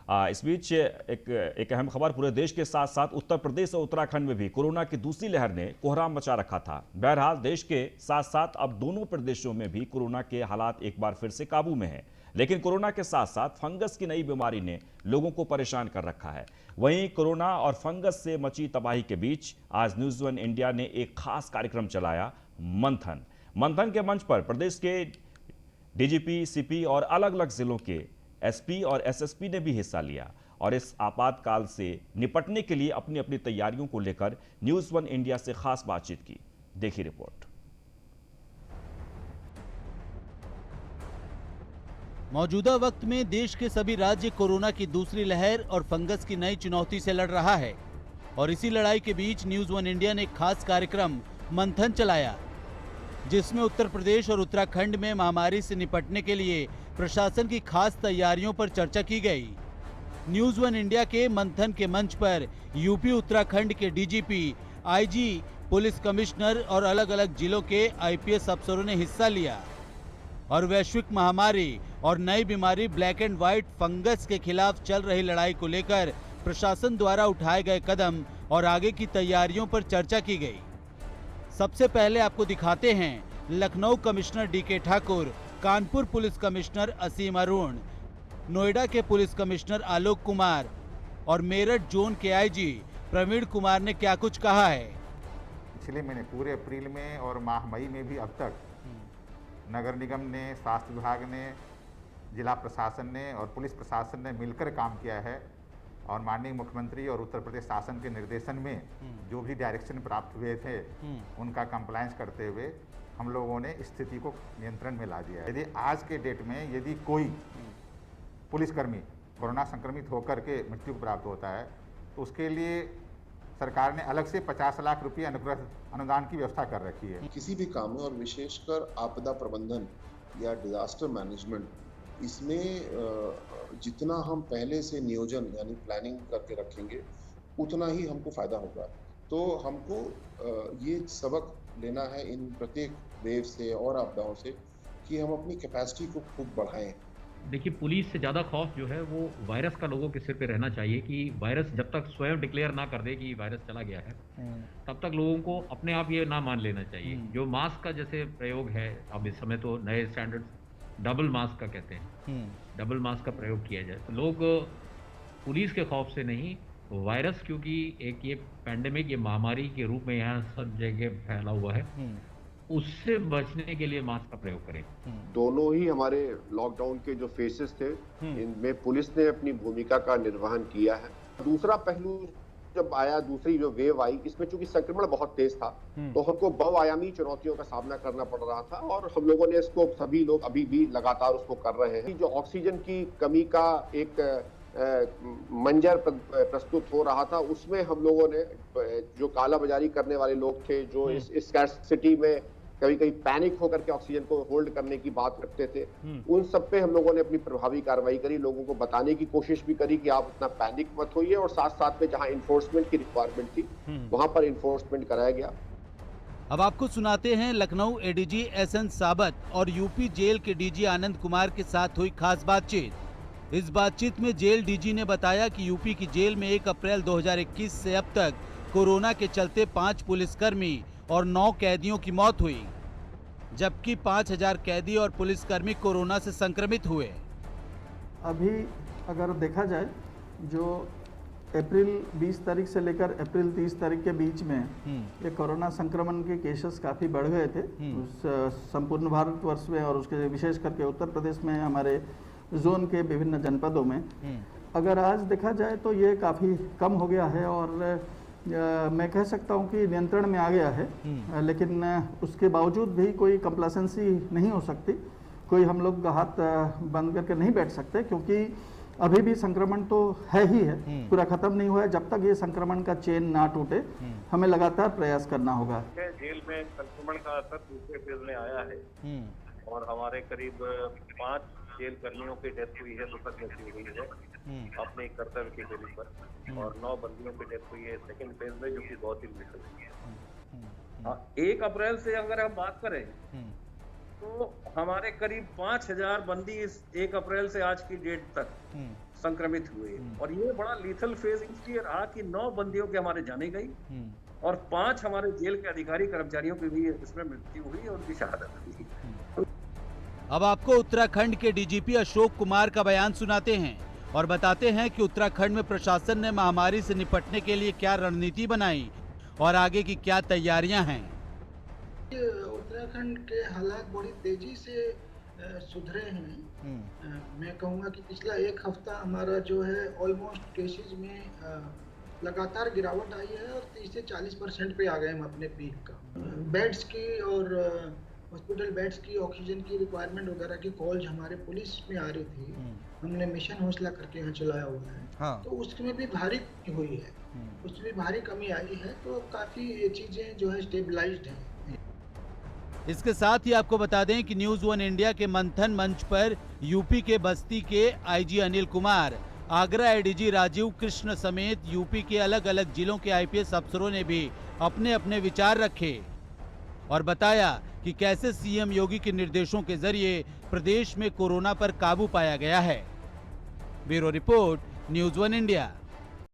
इस बीच एक अहम खबर, पूरे देश के साथ साथ उत्तर प्रदेश और उत्तराखंड में भी कोरोना की दूसरी लहर ने कोहराम मचा रखा था। बहरहाल देश के साथ साथ अब दोनों प्रदेशों में भी कोरोना के हालात एक बार फिर से काबू में हैं। लेकिन कोरोना के साथ साथ फंगस की नई बीमारी ने लोगों को परेशान कर रखा है। वहीं कोरोना और फंगस से मची तबाही के बीच आज न्यूज़ वन इंडिया ने एक खास कार्यक्रम चलाया, मंथन के मंच पर प्रदेश के डीजीपी, सीपी और अलग अलग जिलों के एसपी और एसएसपी ने भी हिस्सा लिया और इस आपातकाल से निपटने के लिए अपनी अपनी तैयारियों को लेकर न्यूज़ वन इंडिया से खास बातचीत की। देखिए रिपोर्ट। मौजूदा वक्त में देश के सभी राज्य कोरोना की दूसरी लहर और फंगस की नई चुनौती से लड़ रहा है और इसी लड़ाई के बीच न्यूज़ वन इंडिया ने एक खास कार्यक्रम मंथन चलाया, जिसमें उत्तर प्रदेश और उत्तराखंड में महामारी से निपटने के लिए प्रशासन की खास तैयारियों पर चर्चा की गई। न्यूज़ वन इंडिया के मंथन के मंच पर यूपी उत्तराखंड के डीजीपी, आईजी, पुलिस कमिश्नर और अलग अलग जिलों के आईपीएस अफसरों ने हिस्सा लिया और वैश्विक महामारी और नई बीमारी ब्लैक एंड व्हाइट फंगस के खिलाफ चल रही लड़ाई को लेकर प्रशासन द्वारा उठाए गए कदम और आगे की तैयारियों पर चर्चा की गई। सबसे पहले आपको दिखाते हैं Lucknow commissioner D K Thakur, Kanpur police commissioner Asim Arun, Noida के पुलिस कमिश्नर आलोक कुमार और मेरठ जोन के आईजी प्रवीण कुमार ने क्या कुछ कहा है। पिछले महीने पूरे अप्रैल में और माह मई में भी अब तक नगर निगम ने, स्वास्थ्य विभाग ने, जिला प्रशासन ने और पुलिस प्रशासन ने मिलकर काम किया है और माननीय मुख्यमंत्री और उत्तर प्रदेश शासन के निर्देशन में जो भी डायरेक्शन प्राप्त हुए थे उनका कंप्लायंस करते हुए हम लोगों ने स्थिति को नियंत्रण में ला दिया है। यदि आज के डेट में यदि कोई पुलिसकर्मी कोरोना संक्रमित होकर के मृत्यु को प्राप्त होता है तो उसके लिए सरकार ने अलग से 50 लाख रुपये अनुदान की व्यवस्था कर रखी है। किसी भी काम में और विशेषकर आपदा प्रबंधन या डिजास्टर मैनेजमेंट, इसमें जितना हम पहले से नियोजन यानी प्लानिंग करके रखेंगे उतना ही हमको फायदा होगा। तो हमको ये सबक लेना है इन प्रत्येक वेव से और आपदाओं से कि हम अपनी कैपेसिटी को खूब बढ़ाएं। देखिए, पुलिस से ज़्यादा खौफ जो है वो वायरस का लोगों के सिर पे रहना चाहिए कि वायरस जब तक स्वयं डिक्लेयर ना कर दे कि वायरस चला गया है तब तक लोगों को अपने आप ये ना मान लेना चाहिए। जो मास्क का जैसे प्रयोग है, अब इस समय तो नए स्टैंडर्ड्स डबल मास्क का कहते हैं, डबल मास्क का प्रयोग किया जाए तो लोग पुलिस के खौफ से नहीं, वायरस क्योंकि एक ये पैंडेमिक, ये महामारी के रूप में यहाँ सब जगह फैला हुआ है, उससे बचने के लिए मास्क का प्रयोग करें। दोनों ही हमारे लॉकडाउन के जो फेसेस थे इनमें पुलिस ने अपनी भूमिका का निर्वहन किया है। दूसरा पहलू जब आया, दूसरी जो वेव आई, इसमें चूंकि संक्रमण बहुत तेज था तो हमको बहुआयामी चुनौतियों का सामना करना पड़ रहा था और हम लोगों ने इसको, सभी लोग अभी भी लगातार उसको कर रहे हैं। जो ऑक्सीजन की कमी का एक मंजर प्रस्तुत हो रहा था, उसमें हम लोगों ने जो काला बाजारी करने वाले लोग थे, जो इस स्कैर्सिटी में कभी कभी पैनिक होकर के ऑक्सीजन को होल्ड करने की बात करते थे, उन सब पे हम लोगों ने अपनी प्रभावी कार्रवाई करी, लोगों को बताने की कोशिश भी करी कि आप इतना पैनिक मत होइए और साथ साथ में जहां इन्फोर्समेंट की रिक्वायरमेंट थी वहां पर इन्फोर्समेंट कराया गया। अब आपको सुनाते हैं लखनऊ एडीजी एसएन साबत और यूपी जेल के डीजी आनंद कुमार के साथ हुई खास बातचीत। इस बातचीत में जेल डीजी ने बताया कि यूपी की जेल में 1 अप्रैल 2021 से अब तक कोरोना के चलते 5 पुलिसकर्मी और 9 कैदियों की मौत हुई, जबकि 5000 कैदी और पुलिसकर्मी कोरोना से संक्रमित हुए। अभी अगर देखा जाए, जो अप्रैल 20 तारीख से लेकर अप्रैल 30 तारीख के बीच में ये कोरोना संक्रमण के केसेस काफ़ी बढ़ गए थे उस संपूर्ण भारतवर्ष में और उसके विशेष करके उत्तर प्रदेश में, हमारे जोन के विभिन्न जनपदों में। अगर आज देखा जाए तो ये काफ़ी कम हो गया है और मैं कह सकता हूँ कि नियंत्रण में आ गया है, लेकिन उसके बावजूद भी कोई कंप्लासेंसी नहीं हो सकती। कोई हम लोग हाथ बंद करके नहीं बैठ सकते, क्योंकि अभी भी संक्रमण तो है ही है, पूरा खत्म नहीं हुआ है। जब तक ये संक्रमण का चेन ना टूटे, हमें लगातार प्रयास करना होगा। जेल में संक्रमण का असर दूसरे फेज में आया है और हमारे करीब 5 जेल कर्मियों की डेथ हुई है, दुखद मृत्यु हुई है अपने कर्तव्य के बिंदु पर, और 9 बंदियों की डेथ हुई है सेकंड फेज में, जो कि बहुत ही विषम है। 1 अप्रैल से अगर हम बात करें तो हमारे करीब 5000 बंदी इस 1 अप्रैल से आज की डेट तक संक्रमित हुए। और ये बड़ा लीथल फेज इसलिए रहा कि 9 बंदियों के हमारे जाने गई और 5 हमारे जेल के अधिकारी कर्मचारियों की भी इसमें मृत्यु हुई और उनकी शहादत हुई। अब आपको उत्तराखंड के डीजीपी अशोक कुमार का बयान सुनाते हैं और बताते हैं कि उत्तराखंड में प्रशासन ने महामारी से निपटने के लिए क्या रणनीति बनाई और आगे की क्या तैयारियां हैं। उत्तराखंड के हालात बड़ी तेजी से सुधरे हैं। मैं कहूँगा कि पिछला 1 हफ्ता हमारा जो है ऑलमोस्ट केसेस में लगातार गिरावट आई है और 30 से 40% पे आ गए हम अपने पीक का। बेड्स की और हॉस्पिटल बेड्स की, ऑक्सीजन की रिक्वायरमेंट वगैरह की कॉल्स हमारे पुलिस में आ रही थी। हमने मिशन हौसला करके यहाँ चलाया हुआ है। हाँ। तो उसमें भी भारी कमी हुई है, उसमें भारी कमी आई है। तो काफ़ी ये चीज़ें जो है स्टेबलाइज्ड हैं। इसके साथ ही आपको बता दें कि न्यूज़ 1 इंडिया के मंथन मंच पर यूपी के बस्ती के आईजी अनिल कुमार, आगरा एडीजी राजीव कृष्ण समेत यूपी के अलग अलग जिलों के आईपीएस अफसरों ने भी अपने अपने विचार रखे और बताया कि कैसे सीएम योगी के निर्देशों के जरिए प्रदेश में कोरोना पर काबू पाया गया है। Bureau report, news 1 India.